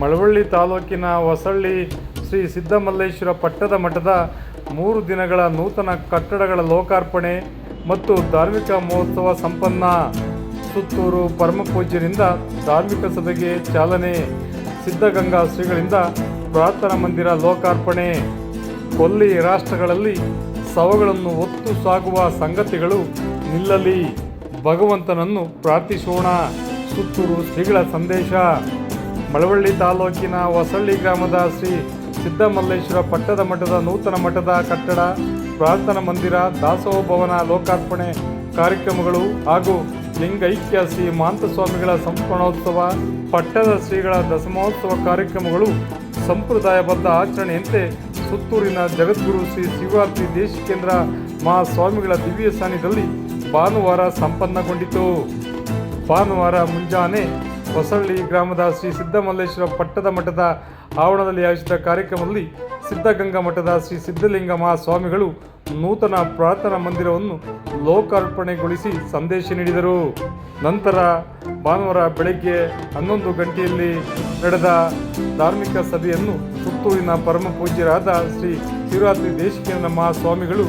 ಮಳವಳ್ಳಿ ತಾಲೂಕಿನ ಹೊಸಳ್ಳಿ ಶ್ರೀ ಸಿದ್ದಮಲ್ಲೇಶ್ವರ ಪಟ್ಟದ ಮಠದ 3 ದಿನಗಳ ನೂತನ ಕಟ್ಟಡಗಳ ಲೋಕಾರ್ಪಣೆ ಮತ್ತು ಧಾರ್ಮಿಕ ಮಹೋತ್ಸವ ಸಂಪನ್ನ. ಸುತ್ತೂರು ಪರಮಪೂಜ್ಯರಿಂದ ಧಾರ್ಮಿಕ ಸಭೆಗೆ ಚಾಲನೆ. ಸಿದ್ಧಗಂಗಾ ಶ್ರೀಗಳಿಂದ ಪ್ರಾರ್ಥನಾ ಮಂದಿರ ಲೋಕಾರ್ಪಣೆ. ಕೊಲ್ಲಿ ರಾಷ್ಟ್ರಗಳಲ್ಲಿ ಶವಗಳನ್ನು ಹೊತ್ತು ಸಾಗುವ ಸಂಗತಿಗಳು ನಿಲ್ಲಲಿ, ಭಗವಂತನನ್ನು ಪ್ರಾರ್ಥಿಸೋಣ. ಸುತ್ತೂರು ಶ್ರೀಗಳ ಸಂದೇಶ. ಮಳವಳ್ಳಿ ತಾಲೂಕಿನ ಹೊಸಳ್ಳಿ ಗ್ರಾಮದ ಶ್ರೀ ಸಿದ್ದಮಲ್ಲೇಶ್ವರ ಪಟ್ಟದ ಮಠದ ನೂತನ ಮಠದ ಕಟ್ಟಡ, ಪ್ರಾರ್ಥನಾ ಮಂದಿರ, ದಾಸೋಹ ಭವನ ಲೋಕಾರ್ಪಣೆ ಕಾರ್ಯಕ್ರಮಗಳು ಹಾಗೂ ಲಿಂಗೈಕ್ಯ ಶ್ರೀ ಮಾಂತಸ್ವಾಮಿಗಳ ಸಂಸ್ಮರಣೋತ್ಸವ, ಪಟ್ಟದ ಶ್ರೀಗಳ ದಶಮೋತ್ಸವ ಕಾರ್ಯಕ್ರಮಗಳು ಸಂಪ್ರದಾಯಬದ್ಧ ಆಚರಣೆಯಂತೆ ಸುತ್ತೂರಿನ ಜಗದ್ಗುರು ಶ್ರೀ ಶಿವರಾತ್ರಿ ದೇಶಿಕೇಂದ್ರ ಮಹಾಸ್ವಾಮಿಗಳ ದಿವ್ಯ ಸಾನ್ನಿಧ್ಯದಲ್ಲಿ ಭಾನುವಾರ ಸಂಪನ್ನಗೊಂಡಿತು. ಭಾನುವಾರ ಮುಂಜಾನೆ ಹೊಸಳ್ಳಿ ಗ್ರಾಮದ ಶ್ರೀ ಸಿದ್ದಮಲ್ಲೇಶ್ವರ ಪಟ್ಟದ ಮಠದ ಆವರಣದಲ್ಲಿ ಆಯೋಜಿಸಿದ ಕಾರ್ಯಕ್ರಮದಲ್ಲಿ ಸಿದ್ಧಗಂಗಾ ಮಠದ ಶ್ರೀ ಸಿದ್ಧಲಿಂಗ ಮಹಾಸ್ವಾಮಿಗಳು ನೂತನ ಪ್ರಾರ್ಥನಾ ಮಂದಿರವನ್ನು ಲೋಕಾರ್ಪಣೆಗೊಳಿಸಿ ಸಂದೇಶ ನೀಡಿದರು. ನಂತರ ಭಾನುವಾರ ಬೆಳಗ್ಗೆ 11 ಗಂಟೆಯಲ್ಲಿ ನಡೆದ ಧಾರ್ಮಿಕ ಸಭೆಯನ್ನು ಸುತ್ತೂರಿನ ಪರಮ ಪೂಜ್ಯರಾದ ಶ್ರೀ ಶಿವರಾತ್ರಿ ದೇಶಿಕೇಂದ್ರ ಮಹಾಸ್ವಾಮಿಗಳು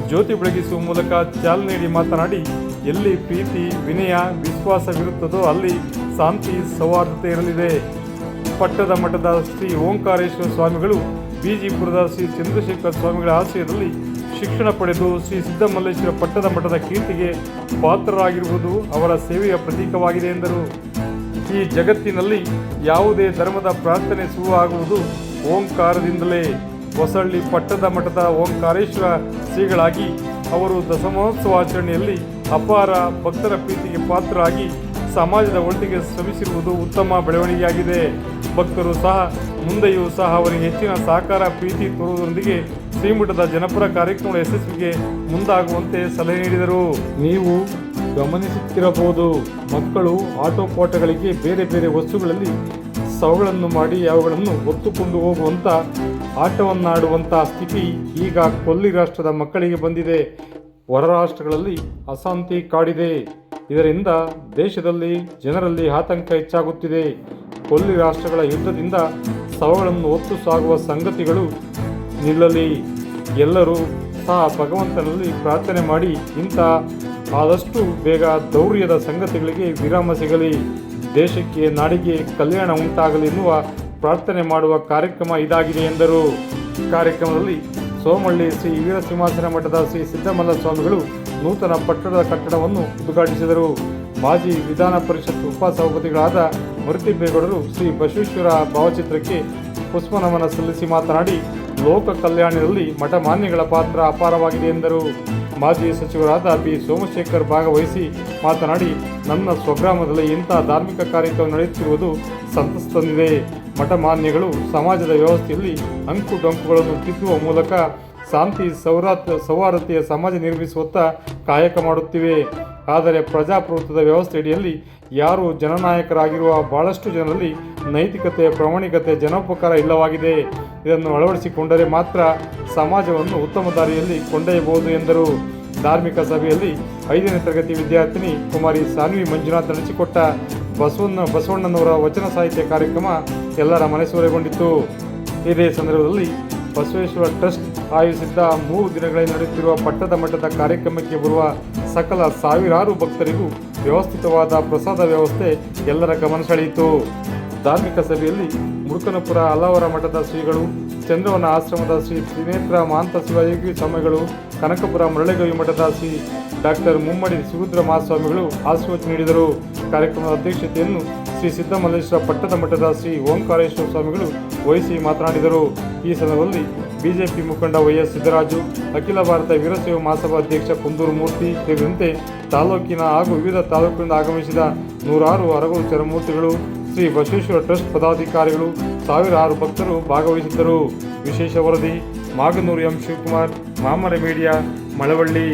ಜ್ಯೋತಿ ಬೆಳಗಿಸುವ ಮೂಲಕ ಚಾಲನೆ ನೀಡಿ ಮಾತನಾಡಿ, ಎಲ್ಲಿ ಪ್ರೀತಿ, ವಿನಯ, ವಿಶ್ವಾಸವಿರುತ್ತದೋ ಅಲ್ಲಿ ಶಾಂತಿ, ಸೌಹಾರ್ದತೆ ಇರಲಿದೆ. ಪಟ್ಟದ ಮಠದ ಶ್ರೀ ಓಂಕಾರೇಶ್ವರ ಸ್ವಾಮಿಗಳು ಬಿಜಿಪುರದ ಶ್ರೀ ಚಂದ್ರಶೇಖರ ಸ್ವಾಮಿಗಳ ಆಶ್ರಯದಲ್ಲಿ ಶಿಕ್ಷಣ ಪಡೆದು ಶ್ರೀ ಸಿದ್ದಮಲ್ಲೇಶ್ವರ ಪಟ್ಟದ ಮಠದ ಕೀರ್ತಿಗೆ ಪಾತ್ರರಾಗಿರುವುದು ಅವರ ಸೇವೆಯ ಪ್ರತೀಕವಾಗಿದೆ ಎಂದರು. ಈ ಜಗತ್ತಿನಲ್ಲಿ ಯಾವುದೇ ಧರ್ಮದ ಪ್ರಾರ್ಥನೆ ಶುರುವಾಗುವುದು ಓಂಕಾರದಿಂದಲೇ. ಹೊಸಳ್ಳಿ ಪಟ್ಟದ ಮಠದ ಓಂಕಾರೇಶ್ವರ ಶ್ರೀಗಳಾಗಿ ಅವರು ದಶಮೋತ್ಸವಾಚರಣೆಯಲ್ಲಿ ಅಪಾರ ಭಕ್ತರ ಪ್ರೀತಿಗೆ ಪಾತ್ರರಾಗಿ ಸಮಾಜದ ಒಳಿತಿಗೆ ಶ್ರಮಿಸಿರುವುದು ಉತ್ತಮ ಬೆಳವಣಿಗೆಯಾಗಿದೆ. ಭಕ್ತರು ಸಹ ಮುಂದೆಯೂ ಸಹ ಅವರಿಗೆ ಹೆಚ್ಚಿನ ಸಹಕಾರ, ಪ್ರೀತಿ ತೋರುವುದರೊಂದಿಗೆ ಶ್ರೀಮಠದ ಜನಪರ ಕಾರ್ಯಕ್ರಮಗಳ ಯಶಸ್ವಿಗೆ ಮುಂದಾಗುವಂತೆ ಸಲಹೆ ನೀಡಿದರು. ನೀವು ಗಮನಿಸುತ್ತಿರಬಹುದು, ಮಕ್ಕಳು ಆಟೋಪಾಠಗಳಿಗೆ ಬೇರೆ ಬೇರೆ ವಸ್ತುಗಳಲ್ಲಿ ಶವಗಳನ್ನು ಮಾಡಿ ಅವುಗಳನ್ನು ಹೊತ್ತುಕೊಂಡು ಹೋಗುವಂಥ ಆಟವನ್ನಾಡುವಂಥ ಸ್ಥಿತಿ ಈಗ ಕೊಲ್ಲಿ ರಾಷ್ಟ್ರದ ಮಕ್ಕಳಿಗೆ ಬಂದಿದೆ. ಹೊರ ರಾಷ್ಟ್ರಗಳಲ್ಲಿ ಅಶಾಂತಿ ಕಾಡಿದೆ. ಇದರಿಂದ ದೇಶದಲ್ಲಿ ಜನರಲ್ಲಿ ಆತಂಕ ಹೆಚ್ಚಾಗುತ್ತಿದೆ. ಕೊಲ್ಲಿ ರಾಷ್ಟ್ರಗಳ ಯುದ್ಧದಿಂದ ಶವಗಳನ್ನು ಹೊತ್ತು ಸಾಗುವ ಸಂಗತಿಗಳು ನಿಲ್ಲಲಿ. ಎಲ್ಲರೂ ಸಹ ಭಗವಂತನಲ್ಲಿ ಪ್ರಾರ್ಥನೆ ಮಾಡಿ ಇಂಥ ಆದಷ್ಟು ಬೇಗ ದೌರ್ಯದ ಸಂಗತಿಗಳಿಗೆ ವಿರಾಮ ಸಿಗಲಿ, ದೇಶಕ್ಕೆ ನಾಡಿಗೆ ಕಲ್ಯಾಣ ಉಂಟಾಗಲಿ ಎನ್ನುವ ಪ್ರಾರ್ಥನೆ ಮಾಡುವ ಕಾರ್ಯಕ್ರಮ ಇದಾಗಿದೆ ಎಂದರು. ಕಾರ್ಯಕ್ರಮದಲ್ಲಿ ಸೋಮಳ್ಳಿ ಶ್ರೀ ವೀರಸಿಂಹಾಸನ ಮಠದ ಶ್ರೀ ಸಿದ್ದಮಲ್ಲ ಸ್ವಾಮಿಗಳು ನೂತನ ಪಟ್ಟಣದ ಕಟ್ಟಡವನ್ನು ಉದ್ಘಾಟಿಸಿದರು. ಮಾಜಿ ವಿಧಾನ ಪರಿಷತ್ ಉಪಸಭಾಪತಿಗಳಾದ ಮರುತಿಬ್ಬೇಗೌಡರು ಶ್ರೀ ಬಸವೇಶ್ವರ ಭಾವಚಿತ್ರಕ್ಕೆ ಪುಷ್ಪನಮನ ಸಲ್ಲಿಸಿ ಮಾತನಾಡಿ, ಲೋಕ ಕಲ್ಯಾಣದಲ್ಲಿ ಮಠಮಾನ್ಯಗಳ ಪಾತ್ರ ಅಪಾರವಾಗಿದೆ ಎಂದರು. ಮಾಜಿ ಸಚಿವರಾದ ಬಿ ಸೋಮಶೇಖರ್ ಭಾಗವಹಿಸಿ ಮಾತನಾಡಿ, ನನ್ನ ಸ್ವಗ್ರಾಮದಲ್ಲಿ ಇಂಥ ಧಾರ್ಮಿಕ ಕಾರ್ಯಕ್ರಮ ನಡೆಯುತ್ತಿರುವುದು ಸಂತಸ ತಂದಿದೆ. ಮಠಮಾನ್ಯಗಳು ಸಮಾಜದ ವ್ಯವಸ್ಥೆಯಲ್ಲಿ ಅಂಕು ಡೊಂಕುಗಳನ್ನು ತಿದ್ದುವ ಮೂಲಕ ಶಾಂತಿ, ಸೌಹಾರ್ದತೆಯ ಸಮಾಜ ನಿರ್ಮಿಸುವತ್ತ ಕಾಯಕ ಮಾಡುತ್ತಿವೆ. ಆದರೆ ಪ್ರಜಾಪ್ರಭುತ್ವದ ವ್ಯವಸ್ಥೆಯಡಿಯಲ್ಲಿ ಯಾರು ಜನನಾಯಕರಾಗಿರುವ ಬಹಳಷ್ಟು ಜನರಲ್ಲಿ ನೈತಿಕತೆ, ಪ್ರಾಮಾಣಿಕತೆ, ಜನೋಪಕಾರ ಇಲ್ಲವಾಗಿದೆ. ಇದನ್ನು ಅಳವಡಿಸಿಕೊಂಡರೆ ಮಾತ್ರ ಸಮಾಜವನ್ನು ಉತ್ತಮ ದಾರಿಯಲ್ಲಿ ಕೊಂಡೊಯ್ಯಬಹುದು ಎಂದರು. ಧಾರ್ಮಿಕ ಸಭೆಯಲ್ಲಿ 5ನೇ ತರಗತಿ ವಿದ್ಯಾರ್ಥಿನಿ ಕುಮಾರಿ ಸಾನ್ವಿ ಮಂಜುನಾಥ್ ನಡೆಸಿಕೊಟ್ಟ ಬಸವಣ್ಣನವರ ವಚನ ಸಾಹಿತ್ಯ ಕಾರ್ಯಕ್ರಮ ಎಲ್ಲರ ಮನಸೂರೆಗೊಂಡಿತು. ಇದೇ ಸಂದರ್ಭದಲ್ಲಿ ಬಸವೇಶ್ವರ ಟ್ರಸ್ಟ್ ಆಯೋಜಿಸಿದ್ದ 3 ದಿನಗಳಲ್ಲಿ ನಡೆಯುತ್ತಿರುವ ಪಟ್ಟದ ಮಠದ ಕಾರ್ಯಕ್ರಮಕ್ಕೆ ಬರುವ ಸಕಲ ಸಾವಿರಾರು ಭಕ್ತರಿಗೂ ವ್ಯವಸ್ಥಿತವಾದ ಪ್ರಸಾದ ವ್ಯವಸ್ಥೆ ಎಲ್ಲರ ಗಮನ ಸೆಳೆಯಿತು. ಧಾರ್ಮಿಕ ಸಭೆಯಲ್ಲಿ ಮುರುಕನಪುರ ಅಲಾವರ ಮಠದ ಶ್ರೀಗಳು, ಚಂದ್ರವನ ಆಶ್ರಮದ ಶ್ರೀ ತ್ರಿನೇತ್ರ ಮಹಾಂತ ಶಿವಯೋಗಿ ಸ್ವಾಮಿಗಳು, ಕನಕಪುರ ಮರಳೆಗವಿ ಮಠದ ಶ್ರೀ ಡಾಕ್ಟರ್ ಮುಮ್ಮಡಿ ಶಿವರುದ್ರ ಮಹಾಸ್ವಾಮಿಗಳು ಆಶೀರ್ವಚನ ನೀಡಿದರು. ಕಾರ್ಯಕ್ರಮದ ಅಧ್ಯಕ್ಷತೆಯನ್ನು ಶ್ರೀ ಸಿದ್ದಮಲ್ಲೇಶ್ವರ ಪಟ್ಟದ ಮಠದ ಶ್ರೀ ಓಂಕಾರೇಶ್ವರ ಸ್ವಾಮಿಗಳು ವಹಿಸಿ ಮಾತನಾಡಿದರು. ಈ ಸಂದರ್ಭದಲ್ಲಿ ಬಿಜೆಪಿ ಮುಖಂಡ ವೈಎಸ್ ಸಿದ್ದರಾಜು, ಅಖಿಲ ಭಾರತ ವೀರಶೈವ ಮಹಾಸಭಾ ಅಧ್ಯಕ್ಷ ಕುಂದೂರು ಮೂರ್ತಿ ಸೇರಿದಂತೆ ತಾಲೂಕಿನ ಹಾಗೂ ವಿವಿಧ ತಾಲೂಕಿನಿಂದ ಆಗಮಿಸಿದ ನೂರಾರು ಅರಗು ಚರಮೂರ್ತಿಗಳು, ಶ್ರೀ ಬಸವೇಶ್ವರ ಟ್ರಸ್ಟ್ ಪದಾಧಿಕಾರಿಗಳು, ಸಾವಿರಾರು ಭಕ್ತರು ಭಾಗವಹಿಸಿದ್ದರು. ವಿಶೇಷ ವರದಿ ಮಾಗನೂರು ಎಂ ಶಿವಕುಮಾರ್, ಮಾಮರ ಮೀಡಿಯಾ, ಮಳವಳ್ಳಿ.